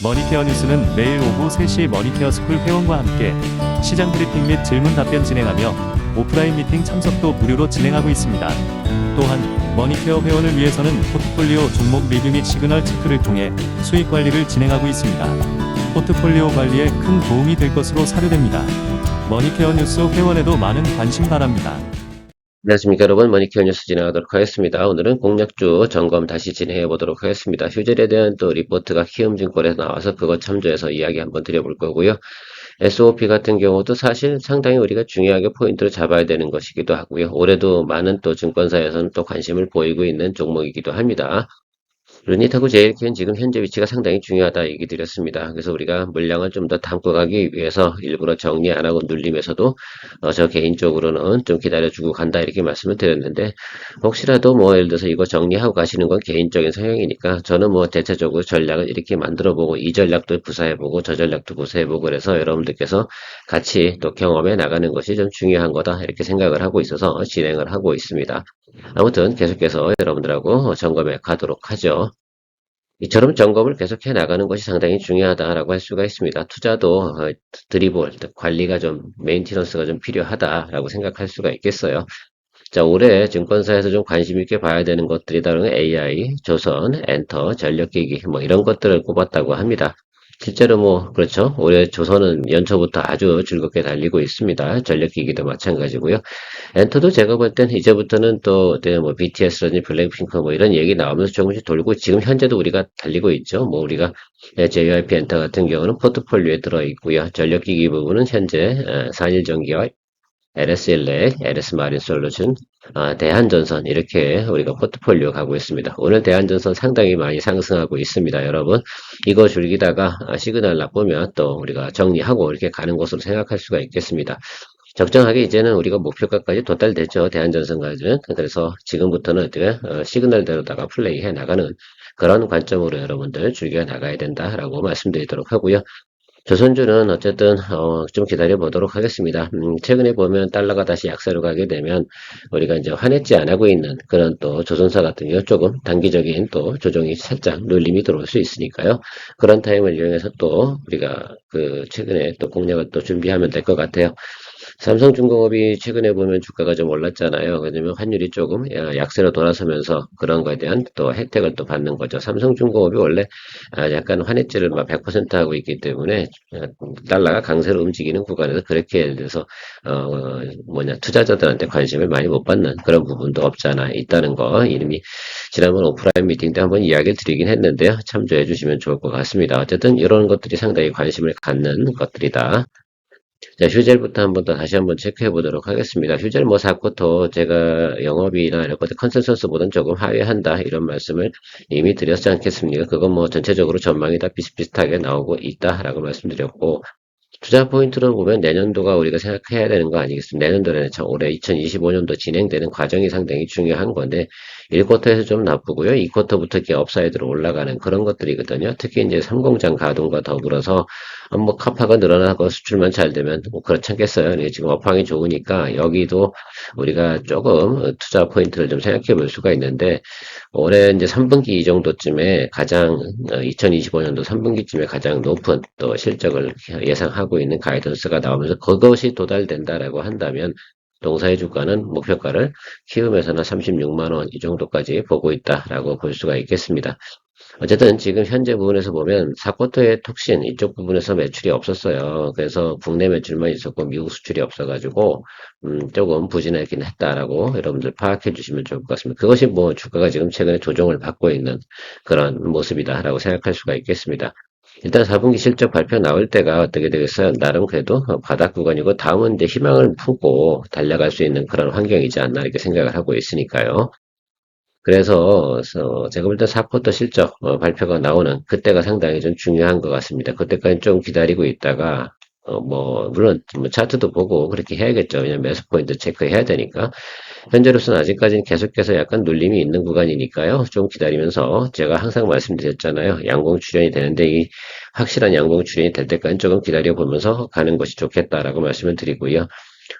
머니케어 뉴스는 매일 오후 3시 머니케어 스쿨 회원과 함께 시장 브리핑 및 질문 답변 진행하며 오프라인 미팅 참석도 무료로 진행하고 있습니다. 또한 머니케어 회원을 위해서는 포트폴리오 종목 리뷰 및 시그널 체크를 통해 수익 관리를 진행하고 있습니다. 포트폴리오 관리에 큰 도움이 될 것으로 사료됩니다. 머니케어 뉴스 회원에도 많은 관심 바랍니다. 안녕하십니까 여러분, 머니케어 뉴스 진행하도록 하겠습니다. 오늘은 공략주 점검 다시 진행해 보도록 하겠습니다. 휴젤에 대한 또 리포트가 키움증권에서 나와서 그거 참조해서 이야기 한번 드려볼 거고요. SOP 같은 경우도 사실 상당히 우리가 중요하게 포인트를 잡아야 되는 것이기도 하고요. 올해도 많은 또 증권사에서는 또 관심을 보이고 있는 종목이기도 합니다. 루닛하고 JLK는 지금 현재 위치가 상당히 중요하다 얘기 드렸습니다. 그래서 우리가 물량을 좀 더 담고 가기 위해서 일부러 정리 안 하고 눌리면서도 저 개인적으로는 좀 기다려주고 간다 이렇게 말씀을 드렸는데, 혹시라도 뭐 예를 들어서 이거 정리하고 가시는 건 개인적인 성향이니까 저는 뭐 대체적으로 전략을 이렇게 만들어보고 이 전략도 구사해보고 저 전략도 구사해보고 그래서 여러분들께서 같이 또 경험해 나가는 것이 좀 중요한 거다 이렇게 생각을 하고 있어서 진행을 하고 있습니다. 아무튼 계속해서 여러분들하고 점검해 가도록 하죠. 이처럼 점검을 계속해 나가는 것이 상당히 중요하다라고 할 수가 있습니다. 투자도 드리블, 관리가 좀, 메인티넌스가 좀 필요하다라고 생각할 수가 있겠어요. 자, 올해 증권사에서 좀 관심 있게 봐야 되는 것들이 다른 AI, 조선, 엔터, 전력기기 뭐 이런 것들을 꼽았다고 합니다. 실제로 뭐 그렇죠. 올해 조선은 연초부터 아주 즐겁게 달리고 있습니다. 전력기기도 마찬가지고요. 엔터도 제가 볼 땐 이제부터는 또 뭐 BTS라든지 블랙핑크 뭐 이런 얘기 나오면서 조금씩 돌고 지금 현재도 우리가 달리고 있죠. 뭐 우리가 JYP 엔터 같은 경우는 포트폴리오에 들어 있고요. 전력기기 부분은 현재 산일전기와 LS일렉, LS마린솔루션, 대한전선 이렇게 우리가 포트폴리오 가고 있습니다. 오늘 대한전선 상당히 많이 상승하고 있습니다. 여러분 이거 줄기다가 시그널 나쁘면 또 우리가 정리하고 이렇게 가는 것으로 생각할 수가 있겠습니다. 적정하게 이제는 우리가 목표가까지 도달됐죠. 대한전선까지는. 그래서 지금부터는 어떻게 시그널대로다가 플레이해 나가는 그런 관점으로 여러분들 즐겨 나가야 된다라고 말씀드리도록 하고요. 조선주는 어쨌든 좀 기다려 보도록 하겠습니다. 최근에 보면 달러가 다시 약세로 가게 되면 우리가 이제 환해지 안 하고 있는 그런 또 조선사 같은 경우 조금 단기적인 또 조정이 살짝 눌림이 들어올 수 있으니까요. 그런 타임을 이용해서 또 우리가 그 최근에 또 공략을 또 준비하면 될 것 같아요. 삼성중공업이 최근에 보면 주가가 좀 올랐잖아요. 왜냐면 환율이 조금 약세로 돌아서면서 그런 거에 대한 또 혜택을 또 받는 거죠. 삼성중공업이 원래 약간 환해지를 막 100% 하고 있기 때문에 달러가 강세로 움직이는 구간에서 그렇게 예를 들어서 투자자들한테 관심을 많이 못 받는 그런 부분도 없잖아 있다는 거 이미 지난번 오프라인 미팅 때 한번 이야기를 드리긴 했는데요. 참조해 주시면 좋을 것 같습니다. 어쨌든 이런 것들이 상당히 관심을 갖는 것들이다. 자, 휴젤부터 한번 더 다시 한번 체크해 보도록 하겠습니다. 휴젤 뭐 4쿼터 제가 영업이나 이런 것들 컨센서스보다는 조금 하회한다 이런 말씀을 이미 드렸지 않겠습니까? 그건 뭐 전체적으로 전망이 다 비슷비슷하게 나오고 있다라고 말씀드렸고, 투자 포인트로 보면 내년도가 우리가 생각해야 되는 거 아니겠습니까? 내년도는 참 올해 2025년도 진행되는 과정이 상당히 중요한 건데 1쿼터에서 좀 나쁘고요. 2쿼터부터 이렇게 업사이드로 올라가는 그런 것들이거든요. 특히 이제 3공장 가동과 더불어서 뭐 카파가 늘어나고 수출만 잘 되면 뭐 그렇지 않겠어요. 지금 업황이 좋으니까 여기도 우리가 조금 투자 포인트를 좀 생각해 볼 수가 있는데, 올해 이제 3분기 정도쯤에 가장 2025년도 3분기쯤에 가장 높은 또 실적을 예상하고 있는 가이던스가 나오면서 그것이 도달된다라고 한다면 동사의 주가는 목표가를 키움에서는 36만 원 이 정도까지 보고 있다라고 볼 수가 있겠습니다. 어쨌든 지금 현재 부분에서 보면 4쿼터의 톡신 이쪽 부분에서 매출이 없었어요. 그래서 국내 매출만 있었고 미국 수출이 없어가지고 조금 부진하긴 했다라고 여러분들 파악해 주시면 좋을 것 같습니다. 그것이 뭐 주가가 지금 최근에 조정을 받고 있는 그런 모습이다라고 생각할 수가 있겠습니다. 일단 4분기 실적 발표 나올 때가 어떻게 되겠어요? 나름 그래도 바닥 구간이고 다음은 이제 희망을 품고 달려갈 수 있는 그런 환경이지 않나 이렇게 생각을 하고 있으니까요. 그래서 제가 볼 때 4쿼터 실적 발표가 나오는 그때가 상당히 좀 중요한 것 같습니다. 그때까지 좀 기다리고 있다가 물론 뭐 차트도 보고 그렇게 해야겠죠. 왜냐면 매수 포인트 체크해야 되니까. 현재로서는 아직까지는 계속해서 약간 눌림이 있는 구간이니까요. 좀 기다리면서 제가 항상 말씀드렸잖아요. 양봉 출현이 되는데 이 확실한 양봉 출현이 될 때까지 조금 기다려 보면서 가는 것이 좋겠다라고 말씀을 드리고요.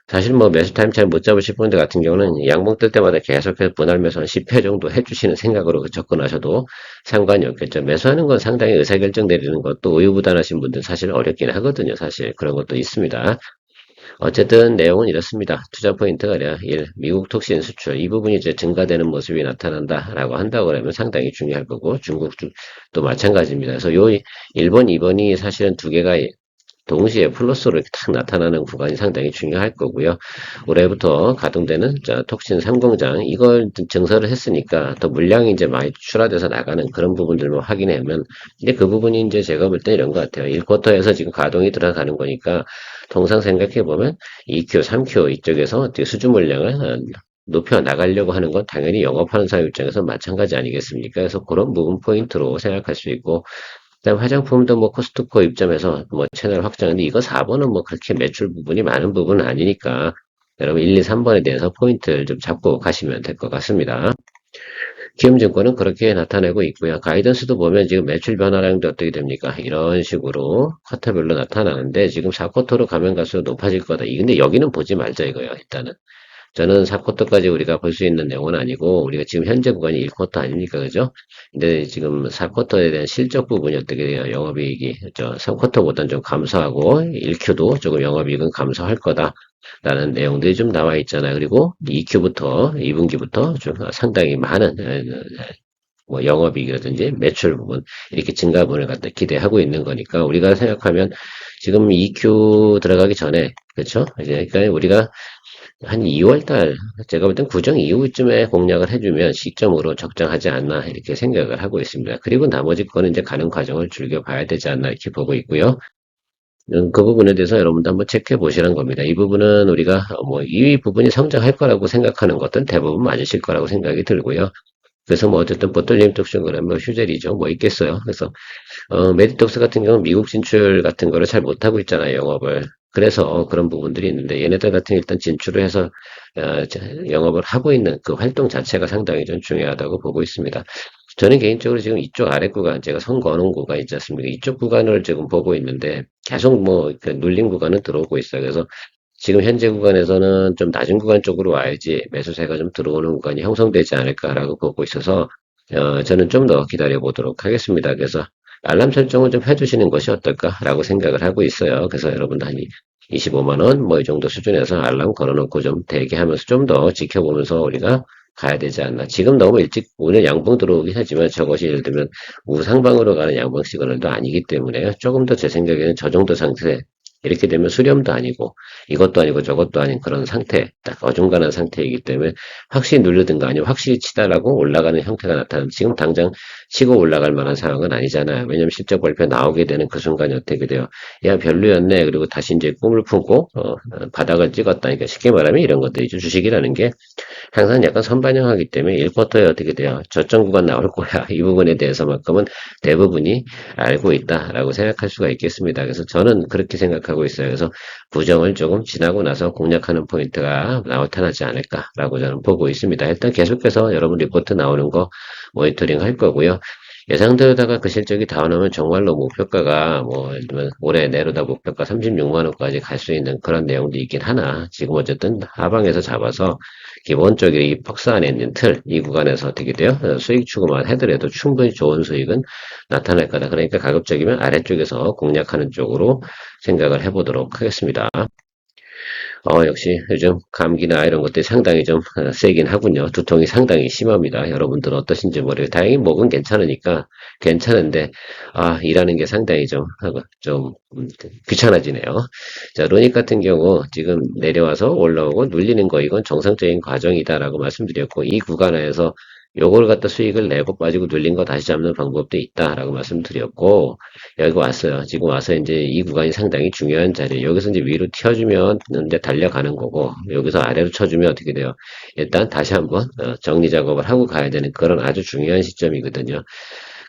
사실 뭐 매수 타임 잘 못 잡으실 분들 같은 경우는 양봉 뜰 때마다 계속해서 분할 매수 한 10회 정도 해주시는 생각으로 접근하셔도 상관이 없겠죠. 매수하는 건 상당히 의사결정 내리는 것도 우유부단하신 분들 사실 어렵긴 하거든요. 사실 그런 것도 있습니다. 어쨌든 내용은 이렇습니다. 투자 포인트가 1. 미국 톡신 수출 이 부분이 이제 증가되는 모습이 나타난다라고 한다고 그러면 상당히 중요할 거고 중국도 마찬가지입니다. 그래서 요 1번, 2번이 사실은 두 개가 동시에 플러스로 이렇게 탁 나타나는 구간이 상당히 중요할 거고요. 올해부터 가동되는 톡신 3공장 이걸 증설을 했으니까 더 물량이 이제 많이 추출돼서 나가는 그런 부분들만 확인하면 이제 그 부분이 이제 제가 볼 때 이런 것 같아요. 1쿼터에서 지금 가동이 들어가는 거니까 통상 생각해 보면 2Q, 3Q 이쪽에서 수주 물량을 높여 나가려고 하는 건 당연히 영업하는 사람 입장에서 마찬가지 아니겠습니까? 그래서 그런 부분 포인트로 생각할 수 있고 그다음 화장품도 뭐 코스트코 입점해서 뭐 채널 확장인데 이거 4번은 뭐 그렇게 매출 부분이 많은 부분은 아니니까 여러분 1, 2, 3번에 대해서 포인트를 좀 잡고 가시면 될 것 같습니다. 키움증권은 그렇게 나타내고 있고요. 가이던스도 보면 지금 매출 변화량도 어떻게 됩니까? 이런 식으로 쿼터별로 나타나는데 지금 4쿼터로 가면 갈수록 높아질 거다. 근데 여기는 보지 말자 이거예요. 일단은. 저는 4쿼터까지 우리가 볼 수 있는 내용은 아니고 우리가 지금 현재 구간이 1쿼터 아닙니까? 그죠? 근데 지금 4쿼터에 대한 실적 부분이 어떻게 돼요? 영업이익이 3쿼터보다는 좀 감소하고 1Q도 조금 영업이익은 감소할 거다라는 내용들이 좀 나와 있잖아요. 그리고 2Q부터 2분기부터 좀 상당히 많은 뭐 영업이익이라든지 매출 부분 이렇게 증가분을 갖다 기대하고 있는 거니까 우리가 생각하면 지금 2Q 들어가기 전에 그렇죠? 이제 그러니까 우리가 한 2월 달, 제가 볼 땐 구정 이후쯤에 공략을 해주면 시점으로 적정하지 않나 이렇게 생각을 하고 있습니다. 그리고 나머지 거는 이제 가는 과정을 즐겨봐야 되지 않나 이렇게 보고 있고요. 그 부분에 대해서 여러분도 한번 체크해 보시는 겁니다. 이 부분은 우리가 뭐 이 부분이 성장할 거라고 생각하는 것은 대부분 맞으실 거라고 생각이 들고요. 그래서 뭐 어쨌든 보틀림 특징 그러면 휴젤이죠. 뭐 있겠어요. 그래서 메디톡스 같은 경우는 미국 진출 같은 거를 잘 못하고 있잖아요, 영업을. 그래서 그런 부분들이 있는데 얘네들 같은 일단 진출을 해서 영업을 하고 있는 그 활동 자체가 상당히 좀 중요하다고 보고 있습니다. 저는 개인적으로 지금 이쪽 아래 구간, 제가 선 거는 구간 있지 않습니까? 이쪽 구간을 지금 보고 있는데 계속 뭐 눌린 구간은 들어오고 있어요. 그래서 지금 현재 구간에서는 좀 낮은 구간 쪽으로 와야지 매수세가 좀 들어오는 구간이 형성되지 않을까라고 보고 있어서 저는 좀 더 기다려 보도록 하겠습니다. 그래서 알람 설정을 좀 해주시는 것이 어떨까라고 생각을 하고 있어요. 그래서 여러분도 한 25만 원 뭐 이 정도 수준에서 알람 걸어놓고 좀 대기하면서 좀 더 지켜보면서 우리가 가야 되지 않나. 지금 너무 일찍 오늘 양봉 들어오긴 하지만 저것이 예를 들면 우상방으로 가는 양봉 시그널도 아니기 때문에 조금 더 제 생각에는 저 정도 상태 이렇게 되면 수렴도 아니고 이것도 아니고 저것도 아닌 그런 상태, 딱 어중간한 상태이기 때문에 확실히 누르든가 아니면 확실히 치다라고 올라가는 형태가 나타나는 지금 당장 치고 올라갈 만한 상황은 아니잖아요. 왜냐면 실적 발표 나오게 되는 그 순간이 어떻게 돼요? 야 별로였네. 그리고 다시 이제 꿈을 품고 바닥을 찍었다니까 쉽게 말하면 이런 것들이죠. 주식이라는 게 항상 약간 선반영하기 때문에 1쿼터에 어떻게 돼요? 저점 구간 나올 거야. 이 부분에 대해서만큼은 대부분이 알고 있다라고 생각할 수가 있겠습니다. 그래서 저는 그렇게 생각하고 있어요. 그래서 부정을 조금 지나고 나서 공략하는 포인트가 나타나지 않을까라고 저는 보고 있습니다. 일단 계속해서 여러분 리포트 나오는 거 모니터링 할 거고요. 예상대로다가 그 실적이 다 나오면 정말로 목표가가 뭐 예를 들면 올해 내로다 목표가 36만 원까지 갈 수 있는 그런 내용도 있긴 하나 지금 어쨌든 하방에서 잡아서 기본적으로 이 박스 안에 있는 틀, 이 구간에서 어떻게 돼요? 수익 추구만 해더라도 충분히 좋은 수익은 나타날 거다. 그러니까 가급적이면 아래쪽에서 공략하는 쪽으로 생각을 해보도록 하겠습니다. 역시 요즘 감기나 이런 것들이 상당히 좀 세긴 하군요. 두통이 상당히 심합니다. 여러분들은 어떠신지 모르겠어요. 다행히 목은 괜찮으니까 괜찮은데, 일하는 게 상당히 좀 귀찮아지네요. 자, 로닉 같은 경우 지금 내려와서 올라오고 눌리는 거 이건 정상적인 과정이다라고 말씀드렸고, 이 구간에서 요걸 갖다 수익을 내고 빠지고 눌린 거 다시 잡는 방법도 있다라고 말씀드렸고, 여기 왔어요. 지금 와서 이제 이 구간이 상당히 중요한 자리예요. 여기서 이제 위로 튀어주면 이제 달려가는 거고, 여기서 아래로 쳐주면 어떻게 돼요? 일단 다시 한번 정리 작업을 하고 가야 되는 그런 아주 중요한 시점이거든요.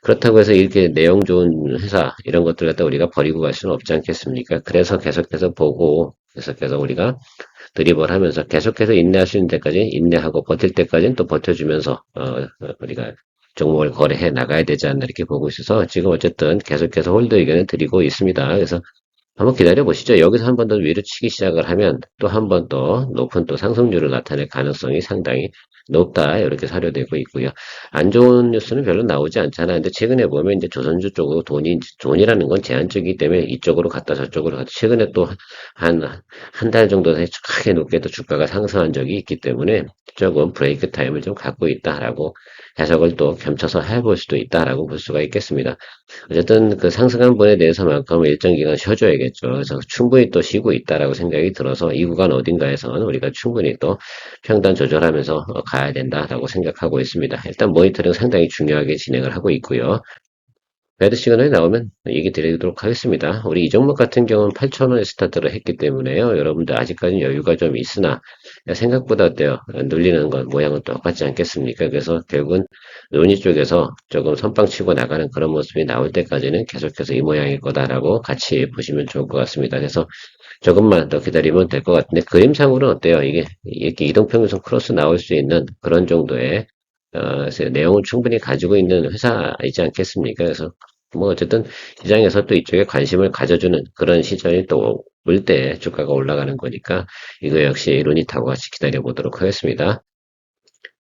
그렇다고 해서 이렇게 내용 좋은 회사 이런 것들 갖다 우리가 버리고 갈 수는 없지 않겠습니까? 그래서 계속해서 보고 계속해서 우리가 드리블 하면서 계속해서 인내할 수 있는 데까지 인내하고 버틸 때까지는 또 버텨주면서 우리가 종목을 거래해 나가야 되지 않나 이렇게 보고 있어서 지금 어쨌든 계속해서 홀드 의견을 드리고 있습니다. 그래서 한번 기다려 보시죠. 여기서 한 번 더 위로 치기 시작을 하면 또 한 번 더 높은 또 상승률을 나타낼 가능성이 상당히 높다. 이렇게 사료되고 있고요. 안 좋은 뉴스는 별로 나오지 않잖아요. 근데 최근에 보면 이제 조선주 쪽으로 돈이라는 건 제한적이기 때문에 이쪽으로 갔다 저쪽으로 갔다. 최근에 또 한 달 정도 크게 높게 또 주가가 상승한 적이 있기 때문에 조금 브레이크 타임을 좀 갖고 있다라고 해석을 또 겸쳐서 해볼 수도 있다라고 볼 수가 있겠습니다. 어쨌든 그 상승한 분에 대해서만큼은 일정 기간 쉬어줘야겠죠. 그래서 충분히 또 쉬고 있다라고 생각이 들어서 이 구간 어딘가에서는 우리가 충분히 또 평단 조절하면서 가야 된다라고 생각하고 있습니다. 일단 모니터링 상당히 중요하게 진행을 하고 있고요. 배드 시그널이 나오면 얘기 드리도록 하겠습니다. 우리 이 종목 같은 경우는 8,000원에 스타트를 했기 때문에요. 여러분들 아직까지는 여유가 좀 있으나 생각보다 어때요? 눌리는 건 모양은 똑같지 않겠습니까? 그래서 결국은 논의 쪽에서 조금 선빵 치고 나가는 그런 모습이 나올 때까지는 계속해서 이 모양일 거다라고 같이 보시면 좋을 것 같습니다. 그래서 조금만 더 기다리면 될 것 같은데 그림상으로는 어때요? 이게 이렇게 이동평균선 크로스 나올 수 있는 그런 정도의 그래서 내용을 충분히 가지고 있는 회사이지 않겠습니까? 그래서 뭐 어쨌든 시장에서 또 이쪽에 관심을 가져주는 그런 시점이 또 올 때 주가가 올라가는 거니까 이거 역시 루닛하고 같이 기다려 보도록 하겠습니다.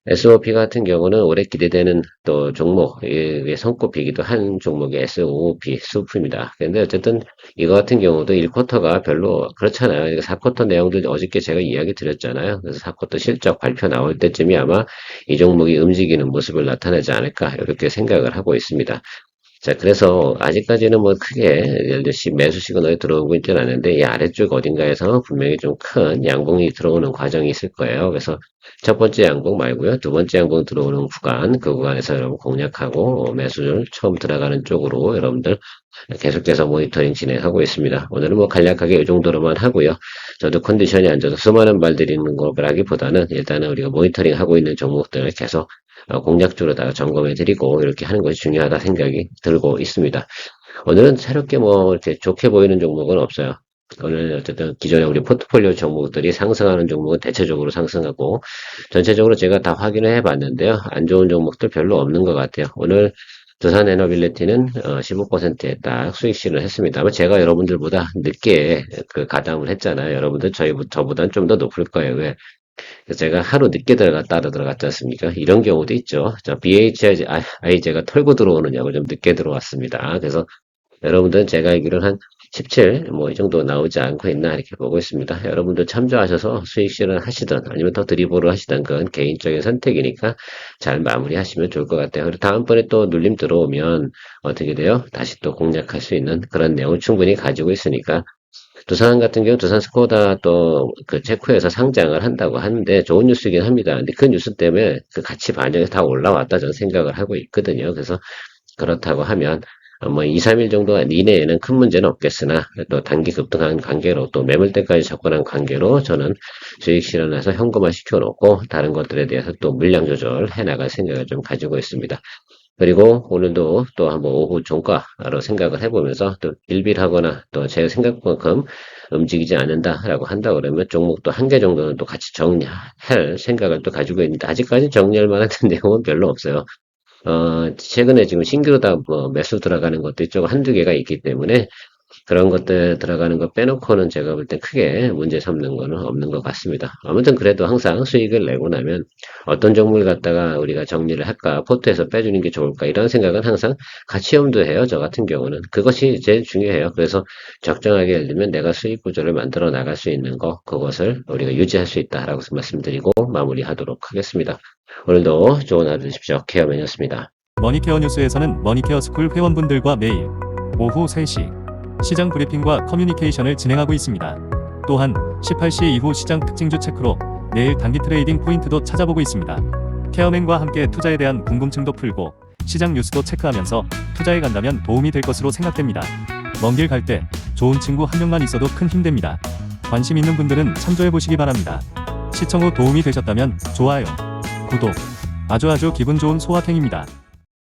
SOP 같은 경우는 올해 기대되는 또 종목, 의 손꼽히기도 한 종목이 SOP, 수프입니다. 근데 어쨌든 이거 같은 경우도 1쿼터가 별로 그렇잖아요. 4쿼터 내용들 어저께 제가 이야기 드렸잖아요. 그래서 4쿼터 실적 발표 나올 때쯤이 아마 이 종목이 움직이는 모습을 나타내지 않을까, 이렇게 생각을 하고 있습니다. 자, 그래서 아직까지는 뭐 크게 매수 시그널이 들어오고 있지는 않은데 이 아래쪽 어딘가에서 분명히 좀 큰 양봉이 들어오는 과정이 있을 거예요. 그래서 첫 번째 양봉 말고요. 두 번째 양봉 들어오는 구간, 그 구간에서 여러분 공략하고 매수를 처음 들어가는 쪽으로 여러분들 계속해서 모니터링 진행하고 있습니다. 오늘은 뭐 간략하게 이 정도로만 하고요. 저도 컨디션이 안 좋아서 수많은 말 드리는 거라기보다는 일단은 우리가 모니터링 하고 있는 종목들을 계속 공략적으로다가 점검해 드리고 이렇게 하는 것이 중요하다 생각이 들고 있습니다. 오늘은 새롭게 뭐 이렇게 좋게 보이는 종목은 없어요. 오늘 어쨌든 기존에 우리 포트폴리오 종목들이 상승하는 종목은 대체적으로 상승하고 전체적으로 제가 다 확인을 해봤는데요. 안 좋은 종목들 별로 없는 것 같아요. 오늘 두산 에너빌리티는 15%에 딱 수익 실현을 했습니다. 아마 제가 여러분들보다 늦게 그 가담을 했잖아요. 여러분들 저보다는 좀 더 높을 거예요. 왜? 그래서 제가 하루 늦게 따로 들어갔지 않습니까? 이런 경우도 있죠. BHI 제가 털고 들어오느냐고 좀 늦게 들어왔습니다. 그래서 여러분들은 제가 알기로는 한 17, 뭐 이 정도 나오지 않고 있나 이렇게 보고 있습니다. 여러분들 참조하셔서 수익 실현 하시든 아니면 더 드리블을 하시든 그건 개인적인 선택이니까 잘 마무리하시면 좋을 것 같아요. 그리고 다음번에 또 눌림 들어오면 어떻게 돼요? 다시 또 공략할 수 있는 그런 내용 충분히 가지고 있으니까 두산 같은 경우 두산 스코다 또 그 체코에서 상장을 한다고 하는데 좋은 뉴스이긴 합니다. 근데 그 뉴스 때문에 그 같이 반영해서 다 올라왔다 저는 생각을 하고 있거든요. 그래서 그렇다고 하면 뭐 2, 3일 정도 이내에는 큰 문제는 없겠으나 또 단기 급등한 관계로 또 매물대까지 접근한 관계로 저는 수익 실현해서 현금화 시켜놓고 다른 것들에 대해서 또 물량 조절해 나갈 생각을 좀 가지고 있습니다. 그리고 오늘도 또 한번 오후 종가로 생각을 해보면서 또 일빌하거나 또 제 생각만큼 움직이지 않는다라고 한다 그러면 종목도 한 개 정도는 또 같이 정리할 생각을 또 가지고 있는데 아직까지 정리할 만한 내용은 별로 없어요. 최근에 지금 신규로 다 뭐 매수 들어가는 것도 이쪽 한두 개가 있기 때문에 그런 것들 들어가는 거 빼놓고는 제가 볼 때 크게 문제 삼는 거는 없는 것 같습니다. 아무튼 그래도 항상 수익을 내고 나면 어떤 종목을 갖다가 우리가 정리를 할까, 포트에서 빼주는 게 좋을까, 이런 생각은 항상 같이 염두해요. 저 같은 경우는. 그것이 제일 중요해요. 그래서 적정하게 예를 들면 내가 수익 구조를 만들어 나갈 수 있는 거, 그것을 우리가 유지할 수 있다라고 말씀드리고 마무리하도록 하겠습니다. 오늘도 좋은 하루 되십시오. 케어맨이었습니다. 머니케어 뉴스에서는 머니케어 스쿨 회원분들과 매일 오후 3시 시장 브리핑과 커뮤니케이션을 진행하고 있습니다. 또한 18시 이후 시장 특징주 체크로 내일 단기 트레이딩 포인트도 찾아보고 있습니다. 케어맨과 함께 투자에 대한 궁금증도 풀고 시장 뉴스도 체크하면서 투자에 간다면 도움이 될 것으로 생각됩니다. 먼 길 갈 때 좋은 친구 한 명만 있어도 큰 힘 됩니다. 관심 있는 분들은 참조해 보시기 바랍니다. 시청 후 도움이 되셨다면 좋아요, 구독, 아주 기분 좋은 소확행입니다.